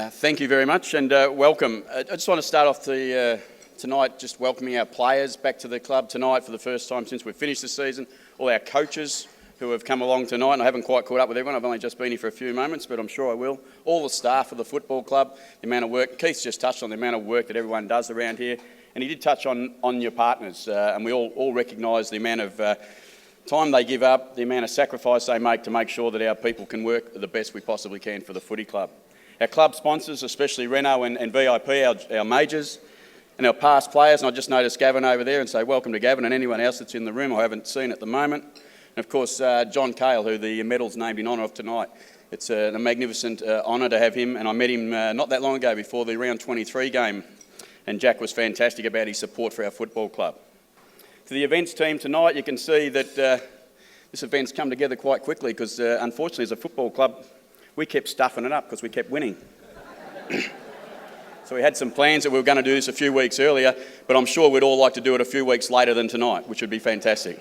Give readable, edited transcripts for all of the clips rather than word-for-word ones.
Thank you very much and welcome. I just want to start off tonight just welcoming our players back to the club tonight for the first time since we've finished the season. All our coaches who have come along tonight, and I haven't quite caught up with everyone. I've only just been here for a few moments, but I'm sure I will. All the staff of the football club, the amount of work. Keith's just touched on the amount of work that everyone does around here, and he did touch on your partners, and we all recognise the amount of time they give up, the amount of sacrifice they make to make sure that our people can work the best we possibly can for the footy club. Our club sponsors, especially Renault and VIP, our majors, and our past players, and I just noticed Gavin over there and say welcome to Gavin and anyone else that's in the room I haven't seen at the moment. And of course John Cale, who the medal's named in honour of tonight. It's a magnificent honour to have him, and I met him not that long ago before the round 23 game, and Jack was fantastic about his support for our football club. To the events team tonight, you can see that this event's come together quite quickly because unfortunately as a football club we kept stuffing it up because we kept winning. So we had some plans that we were going to do this a few weeks earlier, but I'm sure we'd all like to do it a few weeks later than tonight, which would be fantastic.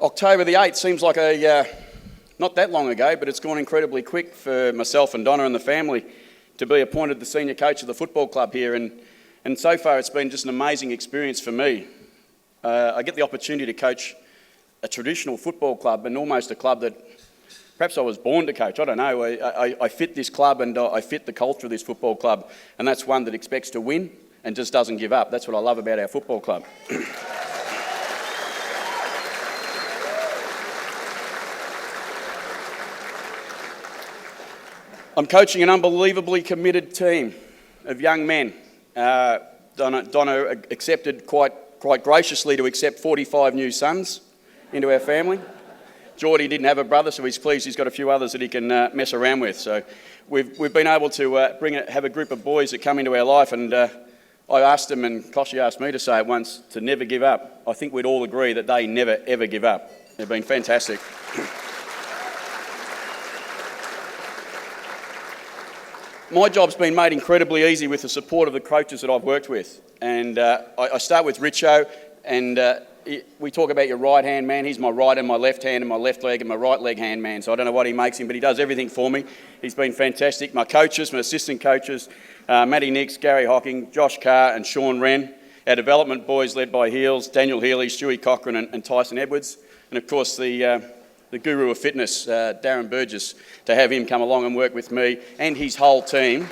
October the 8th seems like not that long ago, but it's gone incredibly quick for myself and Donna and the family to be appointed the senior coach of the football club here, and so far it's been just an amazing experience for me. I get the opportunity to coach a traditional football club and almost a club that perhaps I was born to coach. I don't know. I fit this club and I fit the culture of this football club, and that's one that expects to win and just doesn't give up. That's what I love about our football club. I'm coaching an unbelievably committed team of young men. Donna accepted quite graciously to accept 45 new sons into our family. Geordie didn't have a brother, so he's pleased he's got a few others that he can mess around with. So we've been able to have a group of boys that come into our life, and I asked them, and Koshy asked me to say it once, to never give up. I think we'd all agree that they never ever give up. They've been fantastic. My job's been made incredibly easy with the support of the coaches that I've worked with. And I start with Richo, and we talk about your right-hand man. He's my right and my left hand and my left leg and my right leg hand man. So I don't know what he makes him, but he does everything for me. He's been fantastic. My coaches, my assistant coaches, Matty Nix, Gary Hocking, Josh Carr and Sean Wren. Our development boys led by Heels, Daniel Healy, Stewie Cochran and Tyson Edwards. And of course the guru of fitness, Darren Burgess, to have him come along and work with me and his whole team.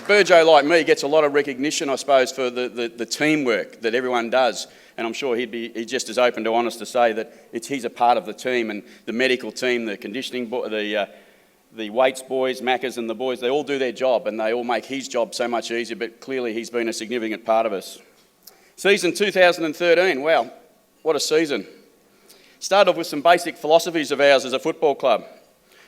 Burjo, like me, gets a lot of recognition, I suppose, for the teamwork that everyone does, and I'm sure he's just as open to honest to say that he's a part of the team, and the medical team, the conditioning, the weights boys, Maccas and the boys, they all do their job and they all make his job so much easier, but clearly he's been a significant part of us. Season 2013, wow, what a season. Started off with some basic philosophies of ours as a football club.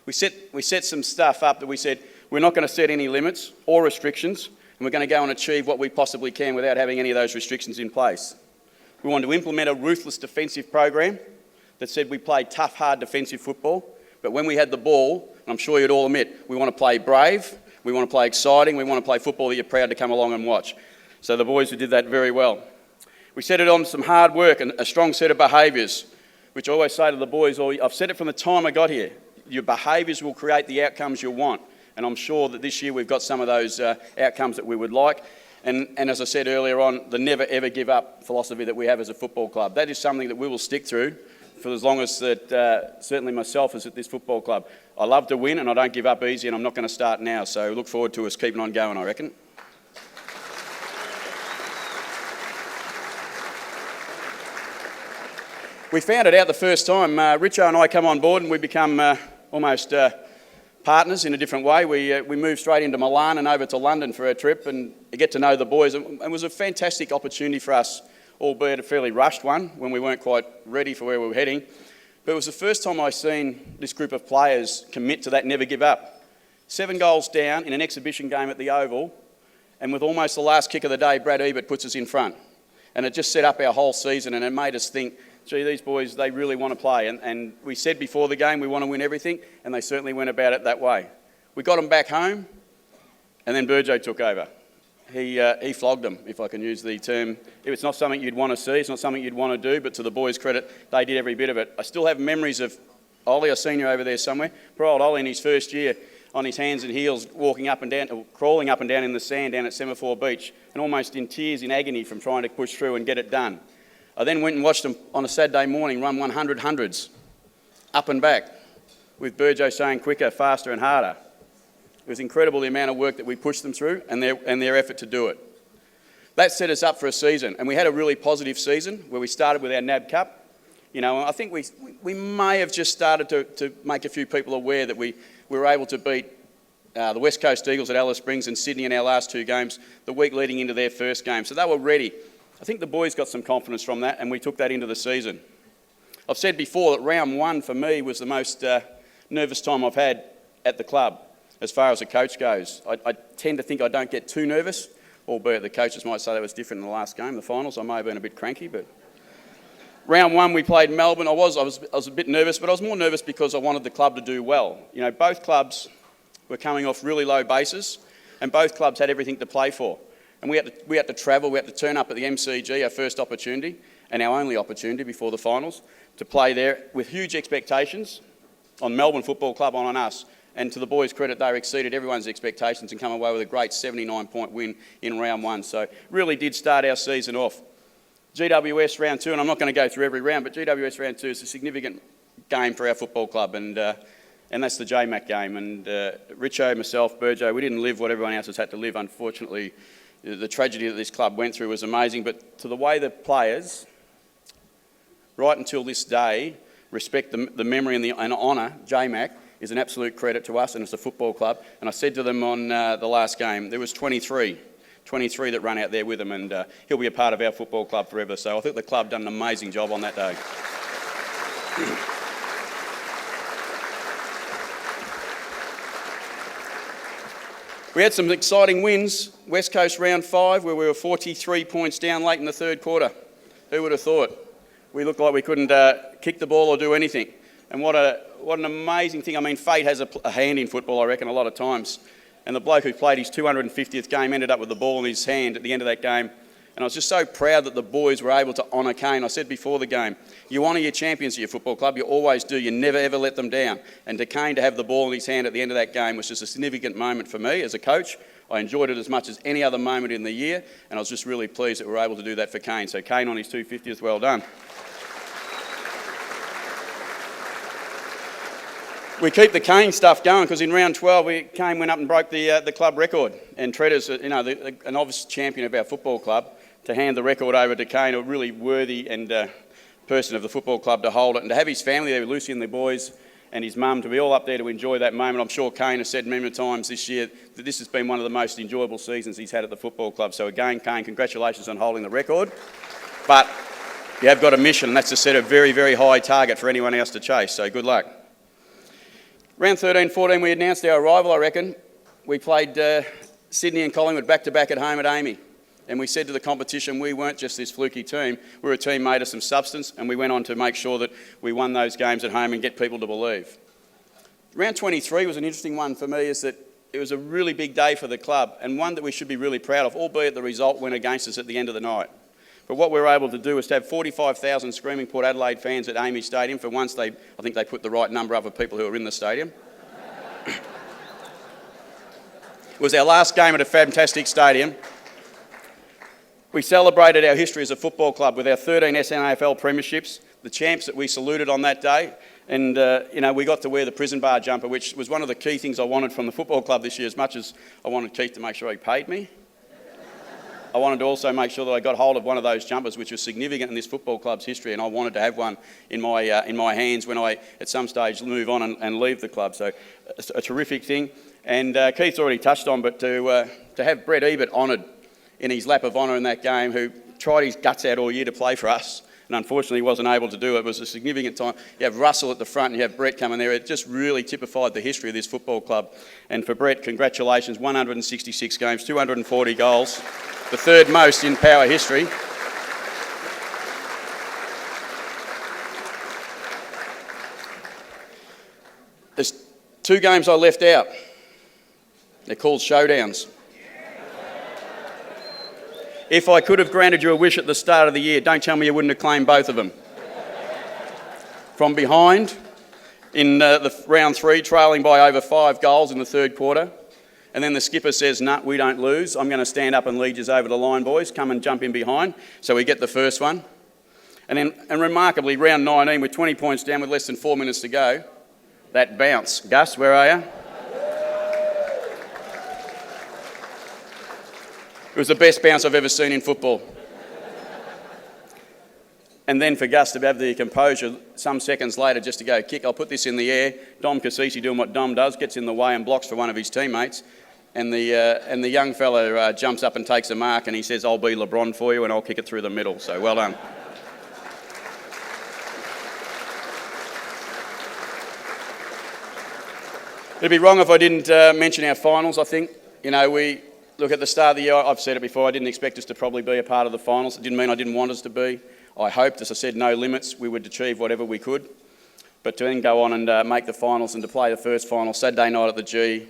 We set some stuff up that we said, we're not going to set any limits or restrictions, and we're going to go and achieve what we possibly can without having any of those restrictions in place. We wanted to implement a ruthless defensive program that said we play tough, hard defensive football, but when we had the ball, and I'm sure you'd all admit, we want to play brave, we want to play exciting, we want to play football that you're proud to come along and watch. So the boys who did that very well. We set it on some hard work and a strong set of behaviours, which I always say to the boys, I've said it from the time I got here, your behaviours will create the outcomes you want. And I'm sure that this year we've got some of those outcomes that we would like. And as I said earlier on, the never ever give up philosophy that we have as a football club. That is something that we will stick through for as long as that certainly myself is at this football club. I love to win and I don't give up easy, and I'm not going to start now. So look forward to us keeping on going, I reckon. We found it out the first time. Richo and I come on board and we become almost partners in a different way. We moved straight into Milan and over to London for our trip and to get to know the boys. It was a fantastic opportunity for us, albeit a fairly rushed one when we weren't quite ready for where we were heading. But it was the first time I seen this group of players commit to that never give up. 7 goals down in an exhibition game at the Oval, and with almost the last kick of the day, Brad Ebert puts us in front. And it just set up our whole season, and it made us think, gee, these boys, they really want to play. And we said before the game we want to win everything, and they certainly went about it that way. We got them back home, and then Burjo took over. he flogged them, if I can use the term. It's not something you'd want to see, it's not something you'd want to do, but to the boys' credit, they did every bit of it. I still have memories of Ollie, I seen you over there somewhere. Poor old Ollie in his first year, on his hands and heels, walking up and down, or crawling up and down in the sand down at Semaphore Beach, and almost in tears, in agony from trying to push through and get it done. I then went and watched them on a Saturday morning run 100 hundreds, up and back, with Burjo saying quicker, faster and harder. It was incredible the amount of work that we pushed them through and their effort to do it. That set us up for a season, and we had a really positive season where we started with our NAB Cup. You know, I think we may have just started to make a few people aware that we were able to beat the West Coast Eagles at Alice Springs and Sydney in our last two games the week leading into their first game. So they were ready. I think the boys got some confidence from that, and we took that into the season. I've said before that round one for me was the most nervous time I've had at the club as far as a coach goes. I tend to think I don't get too nervous, albeit the coaches might say that was different in the last game, the finals. I may have been a bit cranky, but... Round one, we played Melbourne. I was a bit nervous, but I was more nervous because I wanted the club to do well. You know, both clubs were coming off really low bases, and both clubs had everything to play for. And we had to travel, we had to turn up at the MCG, our first opportunity, and our only opportunity before the finals, to play there with huge expectations on Melbourne Football Club and on us. And to the boys' credit, they exceeded everyone's expectations and come away with a great 79-point win in round one. So really did start our season off. GWS round two, and I'm not going to go through every round, but GWS round two is a significant game for our football club, and that's the JMAC game. And Richo, myself, Burjo, we didn't live what everyone else has had to live. Unfortunately, the tragedy that this club went through was amazing, but to the way the players, right until this day, respect the memory and honour JMAC is an absolute credit to us, and it's a football club. And I said to them on the last game, there was 23 that run out there with him, and he'll be a part of our football club forever. So I think the club done an amazing job on that day. We had some exciting wins. West Coast round 5, where we were 43 points down late in the third quarter. Who would have thought? We looked like we couldn't kick the ball or do anything. And what an amazing thing. I mean, fate has a hand in football, I reckon, a lot of times. And the bloke who played his 250th game ended up with the ball in his hand at the end of that game. And I was just so proud that the boys were able to honour Kane. I said before the game, you honour your champions at your football club, you always do, you never ever let them down. And to Kane to have the ball in his hand at the end of that game was just a significant moment for me as a coach. I enjoyed it as much as any other moment in the year, and I was just really pleased that we were able to do that for Kane. So Kane on his 250th, well done. We keep the Kane stuff going because in round 12, Kane went up and broke the club record. And Treader's, an obvious champion of our football club, to hand the record over to Kane, a really worthy and person of the football club to hold it. And to have his family there, Lucy and the boys and his mum, to be all up there to enjoy that moment. I'm sure Kane has said many times this year that this has been one of the most enjoyable seasons he's had at the football club. So again, Kane, congratulations on holding the record. But you have got a mission, and that's to set a very, very high target for anyone else to chase. So good luck. Round 13-14, we announced our arrival, I reckon. We played Sydney and Collingwood back-to-back at home at Amy. And we said to the competition, we weren't just this fluky team. We were a team made of some substance, and we went on to make sure that we won those games at home and get people to believe. Round 23 was an interesting one for me, is that it was a really big day for the club, and one that we should be really proud of, albeit the result went against us at the end of the night. But what we were able to do was to have 45,000 screaming Port Adelaide fans at Amy Stadium. For once, I think they put the right number up of people who were in the stadium. It was our last game at a fantastic stadium. We celebrated our history as a football club with our 13 SNAFL premierships, the champs that we saluted on that day. And, we got to wear the prison bar jumper, which was one of the key things I wanted from the football club this year, as much as I wanted Keith to make sure he paid me. I wanted to also make sure that I got hold of one of those jumpers, which was significant in this football club's history, and I wanted to have one in my hands when I, at some stage, move on and leave the club. So, a terrific thing. And Keith's already touched on, but to have Brett Ebert honoured in his lap of honour in that game, who tried his guts out all year to play for us, and unfortunately wasn't able to do it. It was a significant time. You have Russell at the front and you have Brett coming there. It just really typified the history of this football club. And for Brett, congratulations, 166 games, 240 goals, the third most in Power history. There's 2 games I left out. They're called showdowns. If I could have granted you a wish at the start of the year, don't tell me you wouldn't have claimed both of them. From behind, in the round 3, trailing by over 5 goals in the third quarter. And then the skipper says, "No, we don't lose. I'm going to stand up and lead you over the line, boys. Come and jump in behind." So we get the first one. And remarkably, round 19, with 20 points down with less than 4 minutes to go, that bounce. Gus, where are you? It was the best bounce I've ever seen in football. And then for Gus to have the composure some seconds later just to go kick, I'll put this in the air. Dom Cassisi doing what Dom does, gets in the way and blocks for one of his teammates. And the young fella jumps up and takes a mark and he says, "I'll be LeBron for you and I'll kick it through the middle." So well done. It'd be wrong if I didn't mention our finals, I think. You know, we look at the start of the year, I've said it before, I didn't expect us to probably be a part of the finals. It didn't mean I didn't want us to be. I hoped, as I said, no limits, we would achieve whatever we could. But to then go on and make the finals and to play the first final Saturday night at the G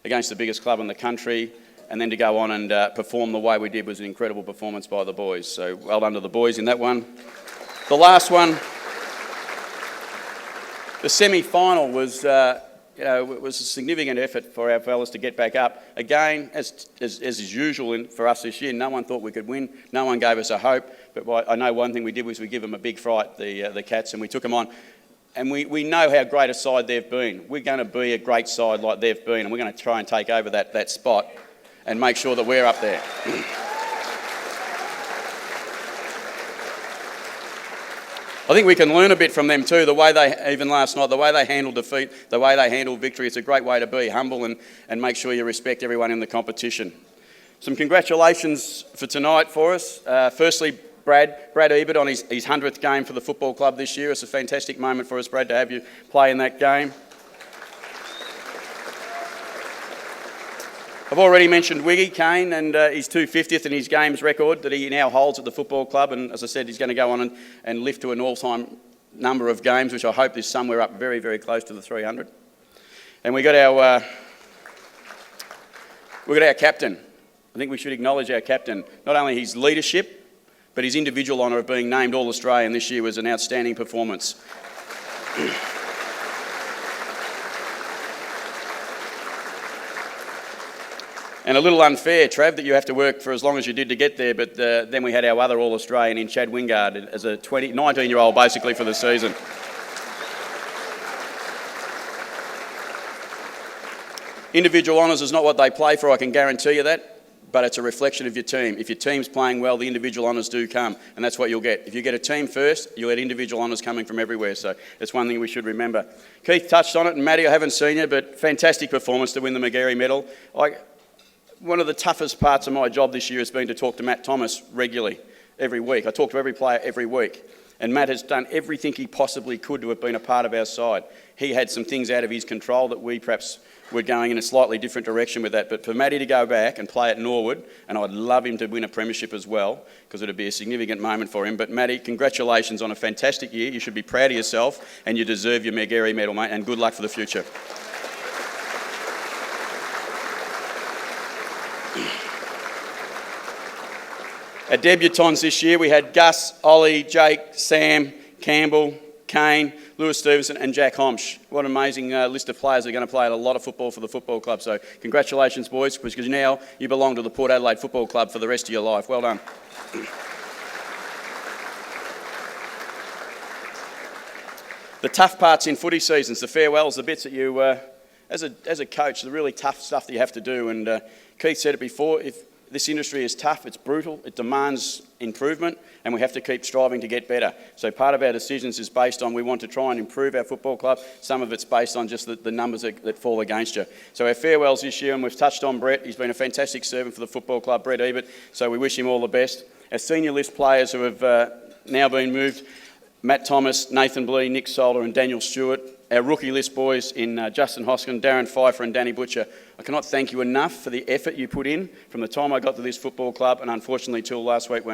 against the biggest club in the country, and then to go on and perform the way we did was an incredible performance by the boys. So well done to the boys in that one. The last one, the semi-final was... it was a significant effort for our fellas to get back up. Again, as is usual for us this year, no one thought we could win. No one gave us a hope. But I know one thing we did was we give them a big fright, the Cats, and we took them on. And we know how great a side they've been. We're going to be a great side like they've been, and we're going to try and take over that spot and make sure that we're up there. I think we can learn a bit from them too, the way they, even last night, the way they handled defeat, the way they handled victory. It's a great way to be humble and make sure you respect everyone in the competition. Some congratulations for tonight for us. Firstly, Brad Ebert on his 100th game for the football club this year. It's a fantastic moment for us, Brad, to have you play in that game. I've already mentioned Wiggy Kane and his 250th in his games record that he now holds at the football club, and as I said, he's going to go on and lift to an all-time number of games, which I hope is somewhere up very, very close to the 300. And we got our captain. I think we should acknowledge our captain. Not only his leadership, but his individual honour of being named All-Australian this year was an outstanding performance. And a little unfair, Trav, that you have to work for as long as you did to get there, but then we had our other All-Australian in Chad Wingard as a 19-year-old basically for the season. Individual honours is not what they play for, I can guarantee you that, but it's a reflection of your team. If your team's playing well, the individual honours do come, and that's what you'll get. If you get a team first, you'll get individual honours coming from everywhere, so it's one thing we should remember. Keith touched on it, and Matty, I haven't seen you, but fantastic performance to win the McGarry medal. One of the toughest parts of my job this year has been to talk to Matt Thomas regularly, every week. I talk to every player every week. And Matt has done everything he possibly could to have been a part of our side. He had some things out of his control that we perhaps were going in a slightly different direction with that. But for Matty to go back and play at Norwood, and I'd love him to win a premiership as well, because it would be a significant moment for him. But Matty, congratulations on a fantastic year. You should be proud of yourself, and you deserve your McGarry medal, mate, and good luck for the future. Our debutants this year, we had Gus, Ollie, Jake, Sam, Campbell, Kane, Lewis Stevenson and Jack Homsch. What an amazing list of players that are going to play a lot of football for the football club. So congratulations, boys, because now you belong to the Port Adelaide Football Club for the rest of your life. Well done. The tough parts in footy seasons, the farewells, the bits that you, as a coach, the really tough stuff that you have to do. And Keith said it before, if this industry is tough, it's brutal, it demands improvement, and we have to keep striving to get better. So part of our decisions is based on we want to try and improve our football club. Some of it's based on just the numbers that fall against you. So our farewells this year, and we've touched on Brett. He's been a fantastic servant for the football club, Brett Ebert, so we wish him all the best. Our senior list players who have now been moved, Matt Thomas, Nathan Blee, Nick Solar and Daniel Stewart. Our rookie list boys in Justin Hoskin, Darren Pfeiffer and Danny Butcher. I cannot thank you enough for the effort you put in from the time I got to this football club and unfortunately till this week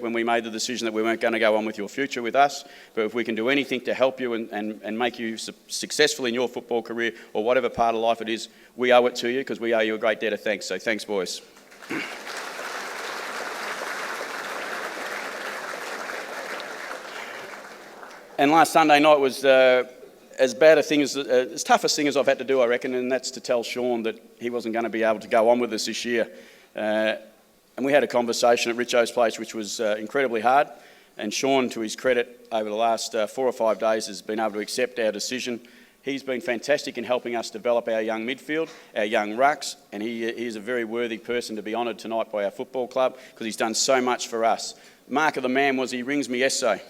when we made the decision that we weren't going to go on with your future with us. But if we can do anything to help you and make you successful in your football career or whatever part of life it is, we owe it to you because we owe you a great debt of thanks. So thanks, boys. And last Sunday night was as bad a thing as toughest thing as I've had to do, I reckon, and that's to tell Sean that he wasn't going to be able to go on with us this year. And we had a conversation at Richo's place, which was incredibly hard. And Sean, to his credit, over the last 4 or 5 days has been able to accept our decision. He's been fantastic in helping us develop our young midfield, our young rucks, and he is a very worthy person to be honoured tonight by our football club because he's done so much for us. Mark of the man was he rings me yesterday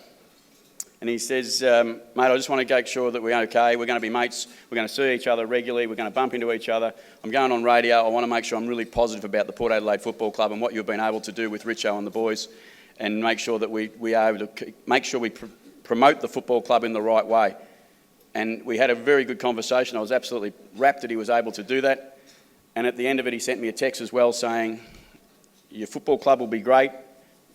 and he says, mate, I just want to make sure that we're okay. We're going to be mates. We're going to see each other regularly. We're going to bump into each other. I'm going on radio. I want to make sure I'm really positive about the Port Adelaide Football Club and what you've been able to do with Richo and the boys, and make sure that we are able to make sure we promote the football club in the right way. And we had a very good conversation. I was absolutely rapt that he was able to do that. And at the end of it, he sent me a text as well saying, your football club will be great,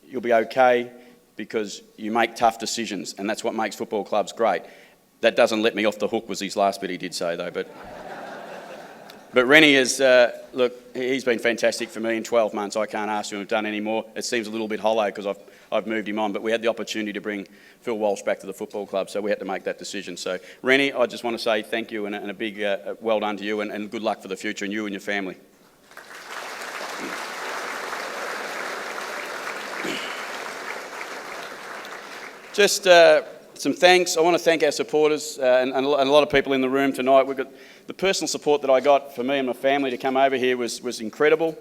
you'll be okay, because you make tough decisions, and that's what makes football clubs great. That doesn't let me off the hook, was his last bit he did say, though. But Rennie is, look, he's been fantastic for me in 12 months. I can't ask him to have done any more. It seems a little bit hollow because I've moved him on, but we had the opportunity to bring Phil Walsh back to the football club, so we had to make that decision. So, Rennie, I just want to say thank you and a big well done to you, and good luck for the future, and you and your family. Just some thanks. I want to thank our supporters and a lot of people in the room tonight. We've got the personal support that I got for me and my family to come over here was incredible.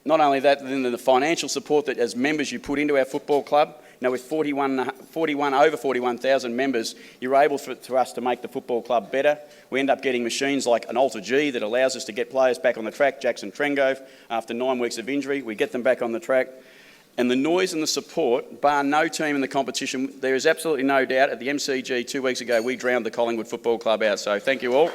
Not only that, then the financial support that as members you put into our football club. Now with over 41,000 members, you're able for us to make the football club better. We end up getting machines like an Alter G that allows us to get players back on the track. Jackson Trengove, after 9 weeks of injury, we get them back on the track. And the noise and the support, bar no team in the competition, there is absolutely no doubt. At the MCG 2 weeks ago, we drowned the Collingwood Football Club out. So thank you all.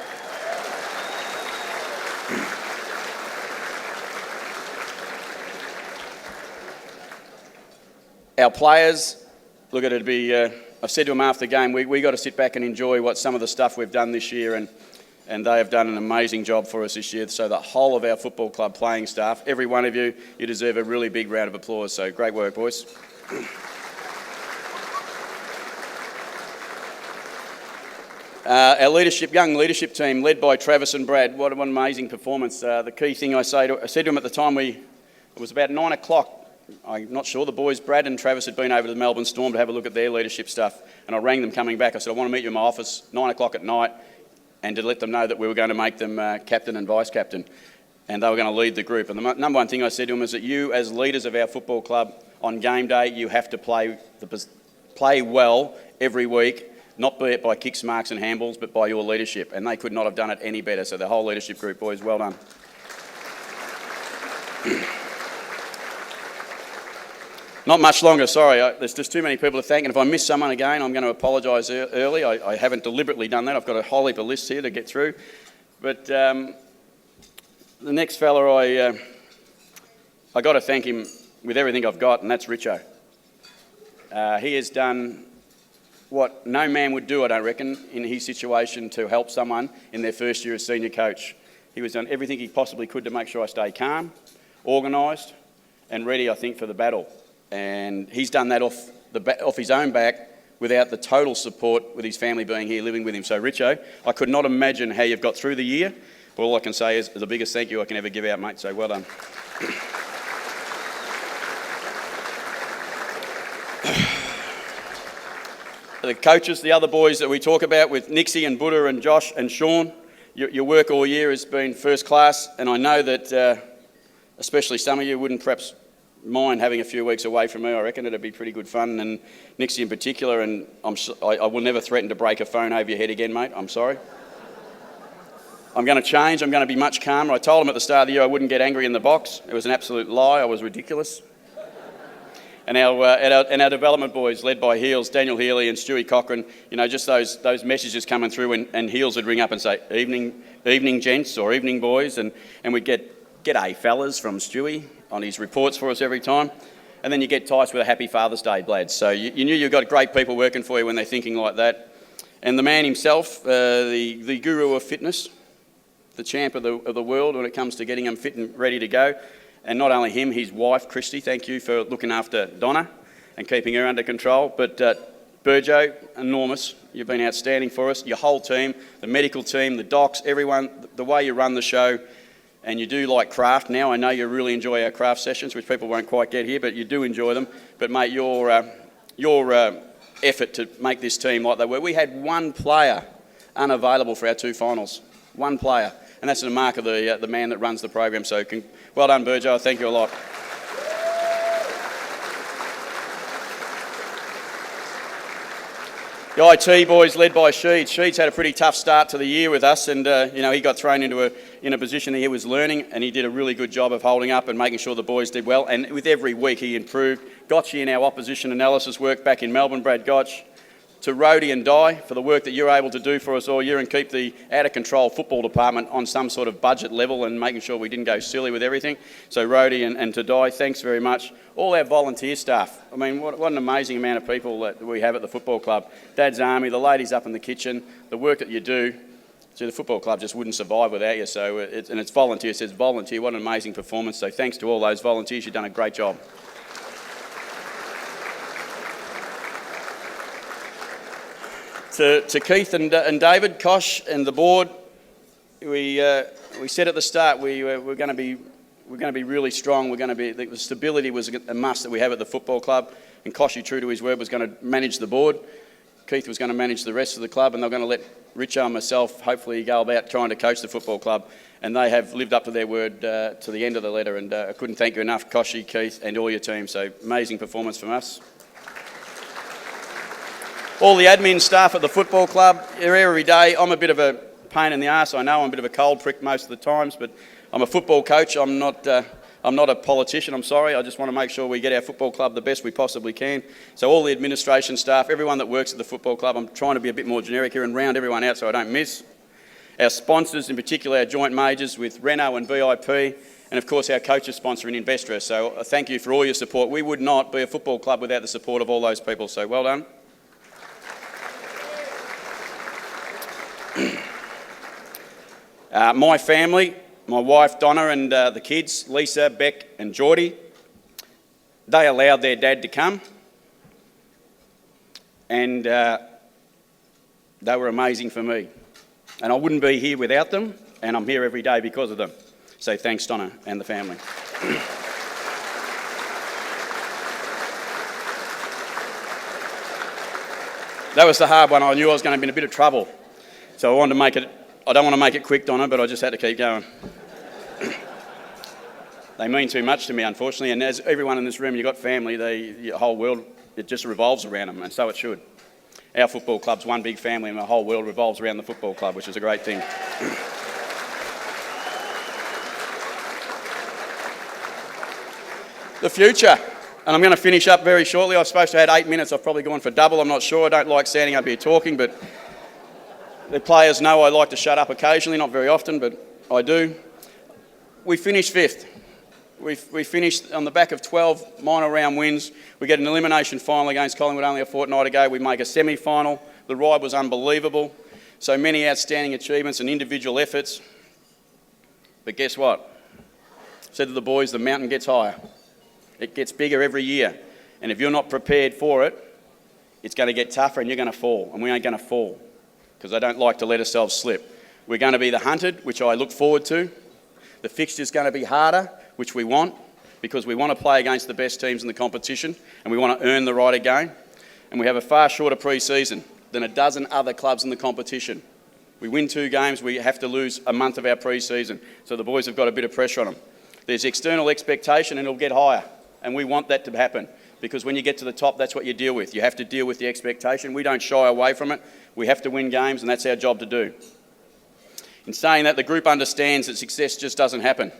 Our players, look, it'd be, I said to them after the game, we got to sit back and enjoy what some of the stuff we've done this year, and they have done an amazing job for us this year. So the whole of our football club playing staff, every one of you, you deserve a really big round of applause. So great work, boys. Our young leadership team, led by Travis and Brad, what an amazing performance. The key thing I said to them at the time, it was about 9 o'clock. I'm not sure, the boys, Brad and Travis, had been over to the Melbourne Storm to have a look at their leadership stuff, and I rang them coming back. I said, I want to meet you in my office, 9 o'clock at night, and to let them know that we were going to make them captain and vice-captain, and they were going to lead the group. And the number one thing I said to them is that you, as leaders of our football club, on game day, you have to play well every week, not be it by kicks, marks and handballs, but by your leadership, and they could not have done it any better. So the whole leadership group, boys, well done. Not much longer, sorry. There's just too many people to thank, and if I miss someone again, I'm going to apologise early. I haven't deliberately done that. I've got a whole heap of lists here to get through. But the next fella, I got to thank him with everything I've got, and that's Richo. He has done what no man would do, I don't reckon, in his situation to help someone in their first year as senior coach. He was done everything he possibly could to make sure I stay calm, organised, and ready, I think, for the battle. And he's done that off his own back without the total support with his family being here, living with him. So, Richo, I could not imagine how you've got through the year. But all I can say is the biggest thank you I can ever give out, mate. So, well done. The coaches, the other boys that we talk about with Nixie and Buddha and Josh and Sean, your work all year has been first class. And I know that especially some of you wouldn't perhaps mind having a few weeks away from me. I reckon it'd be pretty good fun, and Nixie in particular, and I will never threaten to break a phone over your head again, mate. I'm sorry. I'm going to change. I'm going to be much calmer. I told him at the start of the year I wouldn't get angry in the box. It was an absolute lie. I was ridiculous. And our development boys, led by Heels, Daniel Healy and Stewie Cochran, you know, just those messages coming through, and Heels would ring up and say, evening gents, or evening boys, and we'd get "G'day fellas" from Stewie on his reports for us every time. And then you get Tice with a happy Father's Day, lads. So you knew you've got great people working for you when they're thinking like that. And the man himself, the guru of fitness, the champ of the world when it comes to getting them fit and ready to go. And not only him, his wife, Christy, thank you for looking after Donna and keeping her under control. But Burjo, enormous. You've been outstanding for us. Your whole team, the medical team, the docs, everyone, the way you run the show, and you do like craft now. I know you really enjoy our craft sessions, which people won't quite get here, but you do enjoy them. But mate, your effort to make this team like they were. We had one player unavailable for our 2 finals. One player. And that's the mark of the man that runs the program. So well done, Burjo. Thank you a lot. The IT boys led by Sheeds. Sheeds had a pretty tough start to the year with us, and he got thrown into a position that he was learning, and he did a really good job of holding up and making sure the boys did well. And with every week he improved. Gotchi in our opposition analysis work back in Melbourne, Brad Gotch. To Rhodey and Di for the work that you're able to do for us all year and keep the out-of-control football department on some sort of budget level and making sure we didn't go silly with everything. So Rhodey and to Di, thanks very much. All our volunteer staff. I mean, what an amazing amount of people that we have at the football club. Dad's Army, the ladies up in the kitchen, the work that you do. So the football club just wouldn't survive without you. So it's volunteer. It says volunteer. What an amazing performance. So thanks to all those volunteers. You've done a great job. To Keith and David, Kosh and the board, we said at the start we're going to be really strong. The stability was a must that we have at the football club, and Koshy, true to his word, was going to manage the board. Keith was going to manage the rest of the club, and they're going to let Richo and myself hopefully go about trying to coach the football club, and they have lived up to their word to the end of the letter, and I couldn't thank you enough, Koshy, Keith and all your team. So amazing performance from us. All the admin staff at the football club, they're here every day. I'm a bit of a pain in the arse, I know. I'm a bit of a cold prick most of the times, but I'm a football coach. I'm not a politician, I'm sorry. I just want to make sure we get our football club the best we possibly can. So all the administration staff, everyone that works at the football club, I'm trying to be a bit more generic here and round everyone out so I don't miss. Our sponsors, in particular our joint majors with Renault and VIP, and of course our coaches sponsor in Investra. So thank you for all your support. We would not be a football club without the support of all those people, so well done. My family, my wife Donna and the kids, Lisa, Beck and Geordie, they allowed their dad to come, and they were amazing for me. And I wouldn't be here without them, and I'm here every day because of them. So thanks, Donna and the family. That was the hard one. I knew I was going to be in a bit of trouble. So I wanted to make it, I don't want to make it quick, Donna, but I just had to keep going. They mean too much to me, unfortunately, and as everyone in this room, you've got family, your whole world, it just revolves around them, and so it should. Our football club's one big family, and the whole world revolves around the football club, which is a great thing. The future, and I'm going to finish up very shortly. I was supposed to have 8 minutes. I've probably gone for double, I'm not sure. I don't like standing up here talking, but the players know I like to shut up occasionally, not very often, but I do. We finished 5th. We finished on the back of 12 minor round wins. We get an elimination final against Collingwood only a fortnight ago. We make a semi-final. The ride was unbelievable. So many outstanding achievements and individual efforts. But guess what? I said to the boys, the mountain gets higher. It gets bigger every year. And if you're not prepared for it, it's going to get tougher and you're going to fall. And we ain't going to fall, because I don't like to let ourselves slip. We're going to be the hunted, which I look forward to. The fixture's going to be harder, which we want, because we want to play against the best teams in the competition and we want to earn the right again. And we have a far shorter pre-season than a dozen other clubs in the competition. We win 2 games, we have to lose a month of our pre-season. So the boys have got a bit of pressure on them. There's external expectation and it'll get higher. And we want that to happen, because when you get to the top, that's what you deal with. You have to deal with the expectation. We don't shy away from it. We have to win games, and that's our job to do. In saying that, the group understands that success just doesn't happen.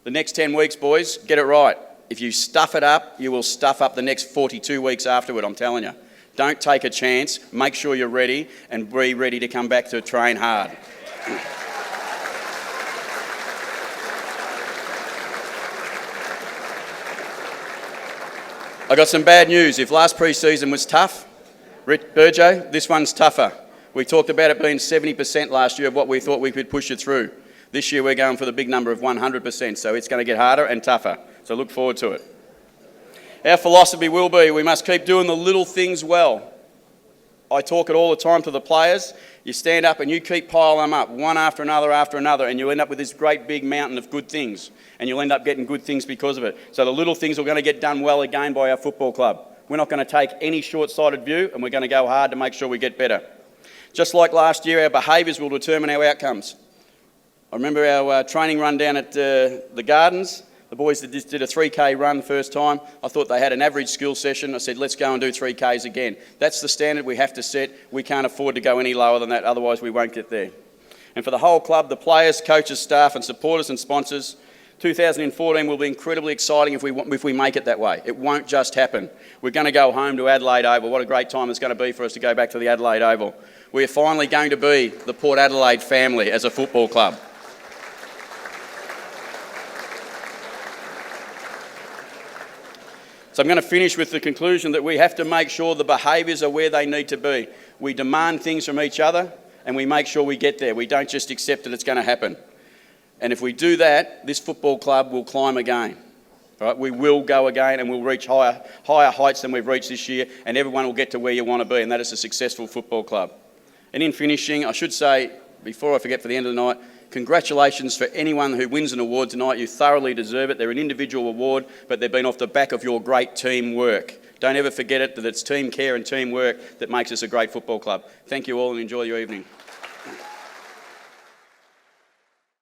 The next 10 weeks, boys, get it right. If you stuff it up, you will stuff up the next 42 weeks afterward, I'm telling you. Don't take a chance. Make sure you're ready and be ready to come back to train hard. I got some bad news. If last pre-season was tough, Burjo, this one's tougher. We talked about it being 70% last year of what we thought we could push it through. This year we're going for the big number of 100%, so it's going to get harder and tougher. So look forward to it. Our philosophy will be we must keep doing the little things well. I talk it all the time to the players. You stand up and you keep piling them up, one after another, and you end up with this great big mountain of good things. And you'll end up getting good things because of it. So the little things are going to get done well again by our football club. We're not going to take any short-sighted view, and we're going to go hard to make sure we get better. Just like last year, our behaviours will determine our outcomes. I remember our training run down at the Gardens. The boys that just did a 3K run the first time. I thought they had an average skill session. I said, let's go and do 3Ks again. That's the standard we have to set. We can't afford to go any lower than that, otherwise we won't get there. And for the whole club, the players, coaches, staff and supporters and sponsors, 2014 will be incredibly exciting if we make it that way. It won't just happen. We're going to go home to Adelaide Oval. What a great time it's going to be for us to go back to the Adelaide Oval. We're finally going to be the Port Adelaide family as a football club. So I'm going to finish with the conclusion that we have to make sure the behaviours are where they need to be. We demand things from each other and we make sure we get there. We don't just accept that it's going to happen. And if we do that, this football club will climb again. Right? We will go again and we'll reach higher heights than we've reached this year, and everyone will get to where you want to be, and that is a successful football club. And in finishing, I should say, before I forget for the end of the night, congratulations for anyone who wins an award tonight. You thoroughly deserve it. They're an individual award, but they've been off the back of your great teamwork. Don't ever forget it, that it's team care and teamwork that makes us a great football club. Thank you all and enjoy your evening.